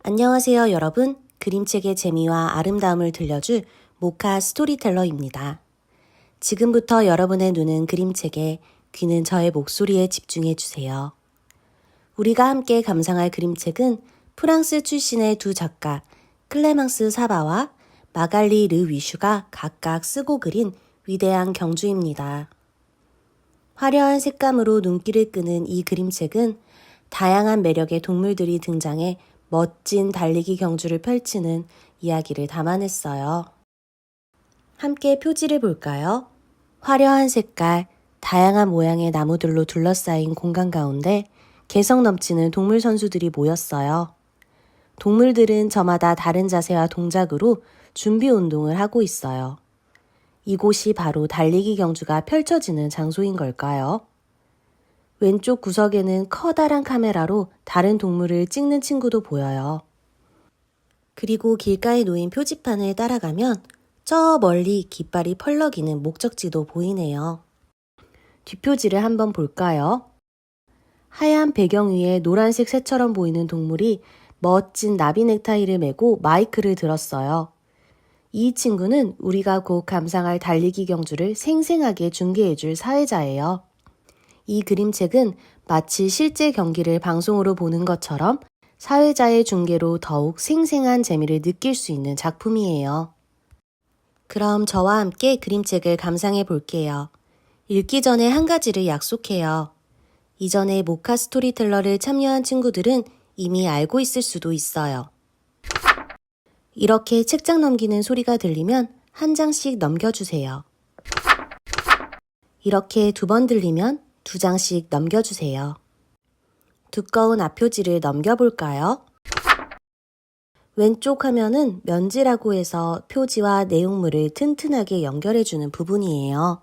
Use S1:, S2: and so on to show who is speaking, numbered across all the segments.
S1: 안녕하세요, 여러분. 그림책의 재미와 아름다움을 들려줄 모카 스토리텔러입니다. 지금부터 여러분의 눈은 그림책에, 귀는 저의 목소리에 집중해 주세요. 우리가 함께 감상할 그림책은 프랑스 출신의 두 작가 클레망스 사바와 마갈리 르 위슈가 각각 쓰고 그린 위대한 경주입니다. 화려한 색감으로 눈길을 끄는 이 그림책은 다양한 매력의 동물들이 등장해 멋진 달리기 경주를 펼치는 이야기를 담아냈어요. 함께 표지를 볼까요? 화려한 색깔, 다양한 모양의 나무들로 둘러싸인 공간 가운데 개성 넘치는 동물 선수들이 모였어요. 동물들은 저마다 다른 자세와 동작으로 준비 운동을 하고 있어요. 이곳이 바로 달리기 경주가 펼쳐지는 장소인 걸까요? 왼쪽 구석에는 커다란 카메라로 다른 동물을 찍는 친구도 보여요. 그리고 길가에 놓인 표지판을 따라가면 저 멀리 깃발이 펄럭이는 목적지도 보이네요. 뒷표지를 한번 볼까요? 하얀 배경 위에 노란색 새처럼 보이는 동물이 멋진 나비 넥타이를 메고 마이크를 들었어요. 이 친구는 우리가 곧 감상할 달리기 경주를 생생하게 중계해줄 사회자예요. 이 그림책은 마치 실제 경기를 방송으로 보는 것처럼 사회자의 중계로 더욱 생생한 재미를 느낄 수 있는 작품이에요. 그럼 저와 함께 그림책을 감상해 볼게요. 읽기 전에 한 가지를 약속해요. 이전에 모카 스토리텔러를 참여한 친구들은 이미 알고 있을 수도 있어요. 이렇게 책장 넘기는 소리가 들리면 한 장씩 넘겨주세요. 이렇게 2번 들리면 2장씩 넘겨주세요. 두꺼운 앞표지를 넘겨볼까요? 왼쪽 화면은 면지라고 해서 표지와 내용물을 튼튼하게 연결해주는 부분이에요.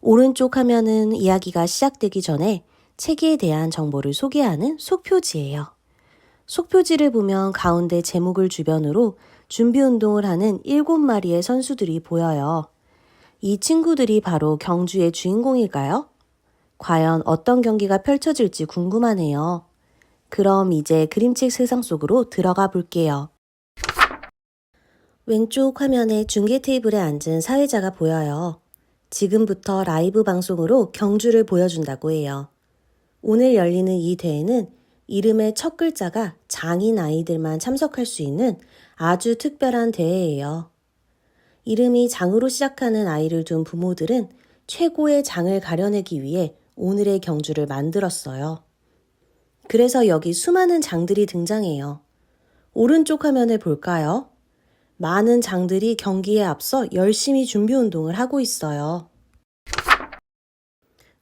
S1: 오른쪽 화면은 이야기가 시작되기 전에 책에 대한 정보를 소개하는 속표지예요. 속표지를 보면 가운데 제목을 주변으로 준비 운동을 하는 7마리의 선수들이 보여요. 이 친구들이 바로 경주의 주인공일까요? 과연 어떤 경기가 펼쳐질지 궁금하네요. 그럼 이제 그림책 세상 속으로 들어가 볼게요. 왼쪽 화면에 중계 테이블에 앉은 사회자가 보여요. 지금부터 라이브 방송으로 경주를 보여준다고 해요. 오늘 열리는 이 대회는 이름의 첫 글자가 장인 아이들만 참석할 수 있는 아주 특별한 대회예요. 이름이 장으로 시작하는 아이를 둔 부모들은 최고의 장을 가려내기 위해 오늘의 경주를 만들었어요. 그래서 여기 수많은 장들이 등장해요. 오른쪽 화면을 볼까요? 많은 장들이 경기에 앞서 열심히 준비 운동을 하고 있어요.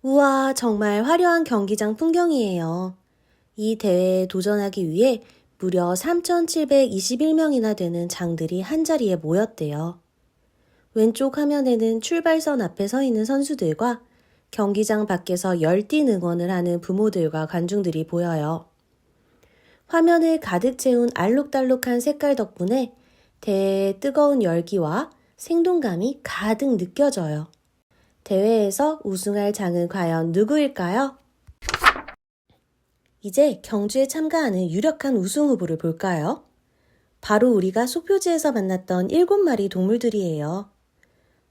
S1: 우와, 정말 화려한 경기장 풍경이에요. 이 대회에 도전하기 위해 무려 3,721명이나 되는 장들이 한자리에 모였대요. 왼쪽 화면에는 출발선 앞에 서 있는 선수들과 경기장 밖에서 열띤 응원을 하는 부모들과 관중들이 보여요. 화면을 가득 채운 알록달록한 색깔 덕분에 대회의 뜨거운 열기와 생동감이 가득 느껴져요. 대회에서 우승할 장은 과연 누구일까요? 이제 경주에 참가하는 유력한 우승 후보를 볼까요? 바로 우리가 속표지에서 만났던 7마리 동물들이에요.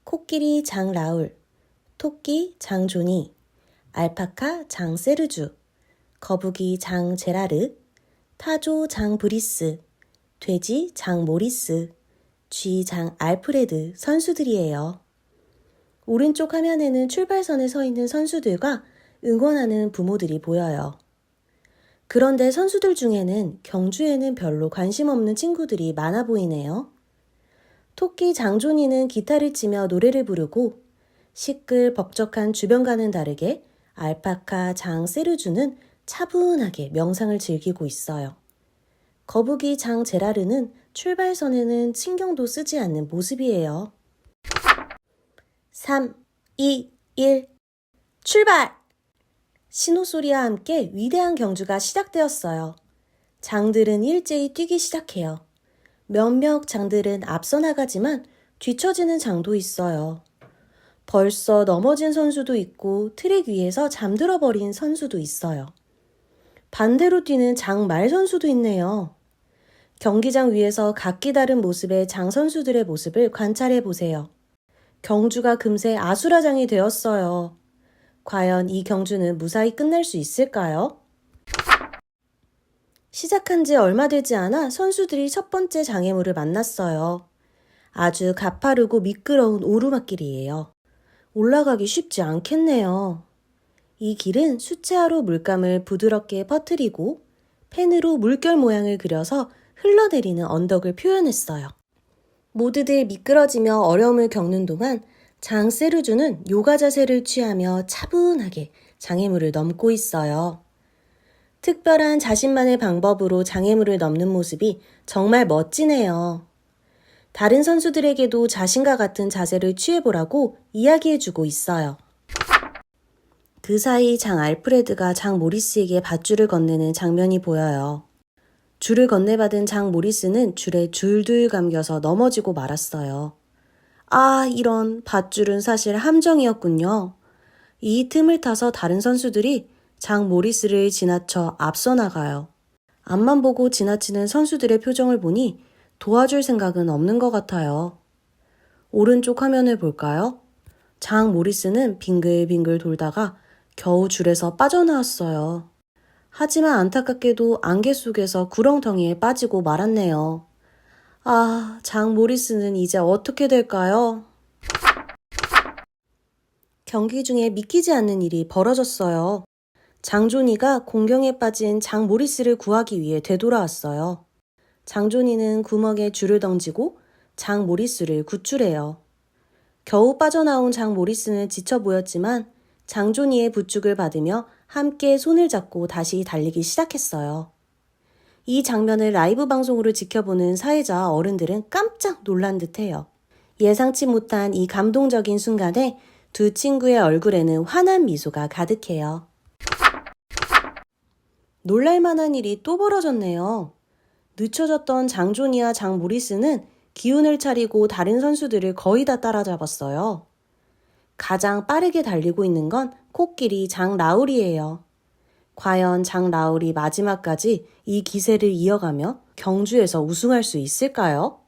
S1: 코끼리 장 라울, 토끼 장 조니, 알파카 장 세르주, 거북이 장 제라르, 타조 장 브리스, 돼지 장 모리스, 쥐 장 알프레드 선수들이에요. 오른쪽 화면에는 출발선에 서 있는 선수들과 응원하는 부모들이 보여요. 그런데 선수들 중에는 경주에는 별로 관심 없는 친구들이 많아 보이네요. 토끼 장조니는 기타를 치며 노래를 부르고 시끌벅적한 주변과는 다르게 알파카 장 세르주는 차분하게 명상을 즐기고 있어요. 거북이 장 제라르는 출발선에는 신경도 쓰지 않는 모습이에요. 3, 2, 1, 출발! 신호소리와 함께 위대한 경주가 시작되었어요. 장들은 일제히 뛰기 시작해요. 몇몇 장들은 앞서 나가지만 뒤처지는 장도 있어요. 벌써 넘어진 선수도 있고 트랙 위에서 잠들어 버린 선수도 있어요. 반대로 뛰는 장말 선수도 있네요. 경기장 위에서 각기 다른 모습의 장 선수들의 모습을 관찰해 보세요. 경주가 금세 아수라장이 되었어요. 과연 이 경주는 무사히 끝날 수 있을까요? 시작한 지 얼마 되지 않아 선수들이 첫 번째 장애물을 만났어요. 아주 가파르고 미끄러운 오르막길이에요. 올라가기 쉽지 않겠네요. 이 길은 수채화로 물감을 부드럽게 퍼뜨리고 펜으로 물결 모양을 그려서 흘러내리는 언덕을 표현했어요. 모두들 미끄러지며 어려움을 겪는 동안 장 세르주는 요가 자세를 취하며 차분하게 장애물을 넘고 있어요. 특별한 자신만의 방법으로 장애물을 넘는 모습이 정말 멋지네요. 다른 선수들에게도 자신과 같은 자세를 취해보라고 이야기해주고 있어요. 그 사이 장 알프레드가 장 모리스에게 밧줄을 건네는 장면이 보여요. 줄을 건네받은 장 모리스는 줄에 줄줄 감겨서 넘어지고 말았어요. 아, 이런 밧줄은 사실 함정이었군요. 이 틈을 타서 다른 선수들이 장 모리스를 지나쳐 앞서 나가요. 앞만 보고 지나치는 선수들의 표정을 보니 도와줄 생각은 없는 것 같아요. 오른쪽 화면을 볼까요? 장 모리스는 빙글빙글 돌다가 겨우 줄에서 빠져나왔어요. 하지만 안타깝게도 안개 속에서 구렁텅이에 빠지고 말았네요. 아, 장 모리스는 이제 어떻게 될까요? 경기 중에 믿기지 않는 일이 벌어졌어요. 장조니가 공경에 빠진 장 모리스를 구하기 위해 되돌아왔어요. 장조니는 구멍에 줄을 던지고 장 모리스를 구출해요. 겨우 빠져나온 장 모리스는 지쳐 보였지만 장조니의 부축을 받으며 함께 손을 잡고 다시 달리기 시작했어요. 이 장면을 라이브 방송으로 지켜보는 사회자 어른들은 깜짝 놀란 듯해요. 예상치 못한 이 감동적인 순간에 두 친구의 얼굴에는 환한 미소가 가득해요. 놀랄만한 일이 또 벌어졌네요. 늦춰졌던 장조니와 장 모리스는 기운을 차리고 다른 선수들을 거의 다 따라잡았어요. 가장 빠르게 달리고 있는 건 코끼리 장 라울이에요. 과연 장 라울이 마지막까지 이 기세를 이어가며 경주에서 우승할 수 있을까요?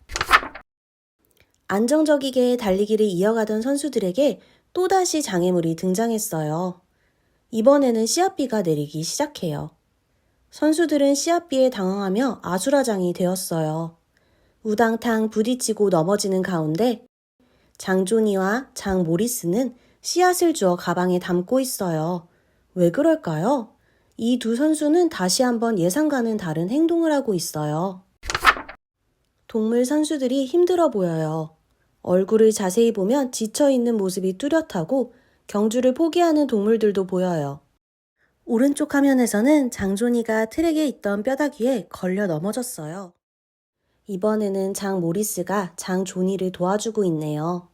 S1: 안정적이게 달리기를 이어가던 선수들에게 또다시 장애물이 등장했어요. 이번에는 씨앗비가 내리기 시작해요. 선수들은 씨앗비에 당황하며 아수라장이 되었어요. 우당탕 부딪히고 넘어지는 가운데 장조니와 장 모리스는 씨앗을 주워 가방에 담고 있어요. 왜 그럴까요? 이 두 선수는 다시 한번 예상과는 다른 행동을 하고 있어요. 동물 선수들이 힘들어 보여요. 얼굴을 자세히 보면 지쳐있는 모습이 뚜렷하고 경주를 포기하는 동물들도 보여요. 오른쪽 화면에서는 장조니가 트랙에 있던 뼈다귀 위에 걸려 넘어졌어요. 이번에는 장 모리스가 장 조니를 도와주고 있네요.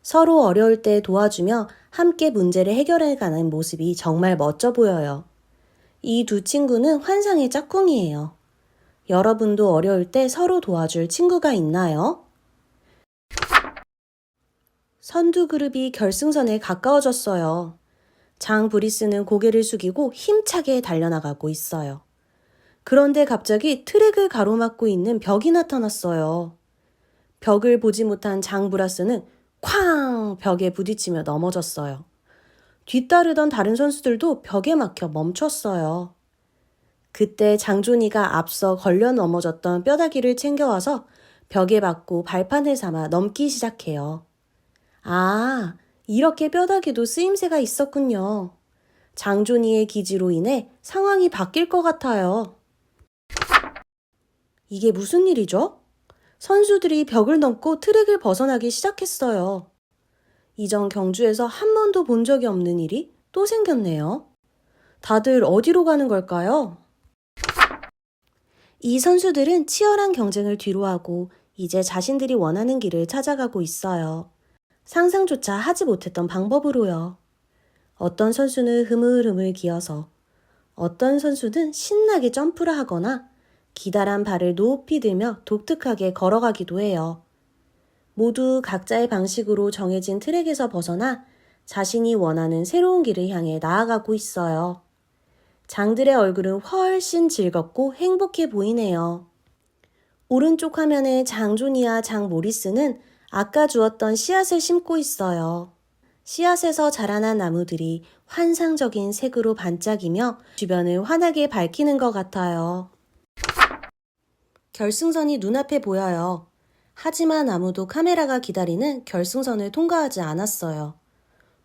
S1: 서로 어려울 때 도와주며 함께 문제를 해결해가는 모습이 정말 멋져 보여요. 이 두 친구는 환상의 짝꿍이에요. 여러분도 어려울 때 서로 도와줄 친구가 있나요? 선두 그룹이 결승선에 가까워졌어요. 장 브리스는 고개를 숙이고 힘차게 달려나가고 있어요. 그런데 갑자기 트랙을 가로막고 있는 벽이 나타났어요. 벽을 보지 못한 장 브라스는 쾅! 벽에 부딪히며 넘어졌어요. 뒤따르던 다른 선수들도 벽에 막혀 멈췄어요. 그때 장조니가 앞서 걸려 넘어졌던 뼈다귀를 챙겨와서 벽에 박고 발판을 삼아 넘기 시작해요. 아, 이렇게 뼈다귀도 쓰임새가 있었군요. 장조니의 기지로 인해 상황이 바뀔 것 같아요. 이게 무슨 일이죠? 선수들이 벽을 넘고 트랙을 벗어나기 시작했어요. 이전 경주에서 한 번도 본 적이 없는 일이 또 생겼네요. 다들 어디로 가는 걸까요? 이 선수들은 치열한 경쟁을 뒤로하고 이제 자신들이 원하는 길을 찾아가고 있어요. 상상조차 하지 못했던 방법으로요. 어떤 선수는 흐물흐물 기어서, 어떤 선수는 신나게 점프를 하거나 기다란 발을 높이 들며 독특하게 걸어가기도 해요. 모두 각자의 방식으로 정해진 트랙에서 벗어나 자신이 원하는 새로운 길을 향해 나아가고 있어요. 장들의 얼굴은 훨씬 즐겁고 행복해 보이네요. 오른쪽 화면의 장존이와 장 모리스는 아까 주었던 씨앗을 심고 있어요. 씨앗에서 자라난 나무들이 환상적인 색으로 반짝이며 주변을 환하게 밝히는 것 같아요. 결승선이 눈앞에 보여요. 하지만 아무도 카메라가 기다리는 결승선을 통과하지 않았어요.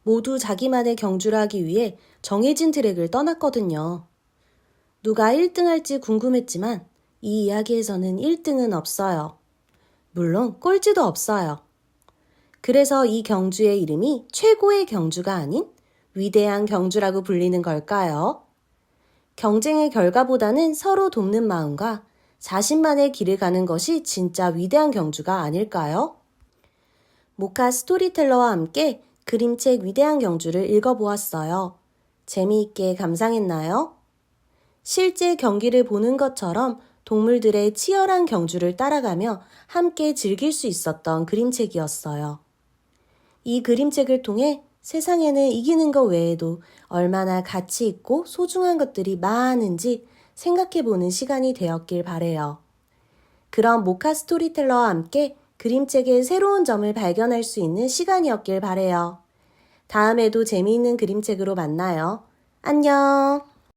S1: 모두 자기만의 경주를 하기 위해 정해진 트랙을 떠났거든요. 누가 1등 할지 궁금했지만 이 이야기에서는 1등은 없어요. 물론 꼴찌도 없어요. 그래서 이 경주의 이름이 최고의 경주가 아닌 위대한 경주라고 불리는 걸까요? 경쟁의 결과보다는 서로 돕는 마음과 자신만의 길을 가는 것이 진짜 위대한 경주가 아닐까요? 모카 스토리텔러와 함께 그림책 위대한 경주를 읽어보았어요. 재미있게 감상했나요? 실제 경기를 보는 것처럼 동물들의 치열한 경주를 따라가며 함께 즐길 수 있었던 그림책이었어요. 이 그림책을 통해 세상에는 이기는 것 외에도 얼마나 가치 있고 소중한 것들이 많은지 생각해보는 시간이 되었길 바래요. 그럼 모카 스토리텔러와 함께 그림책의 새로운 점을 발견할 수 있는 시간이었길 바래요. 다음에도 재미있는 그림책으로 만나요. 안녕!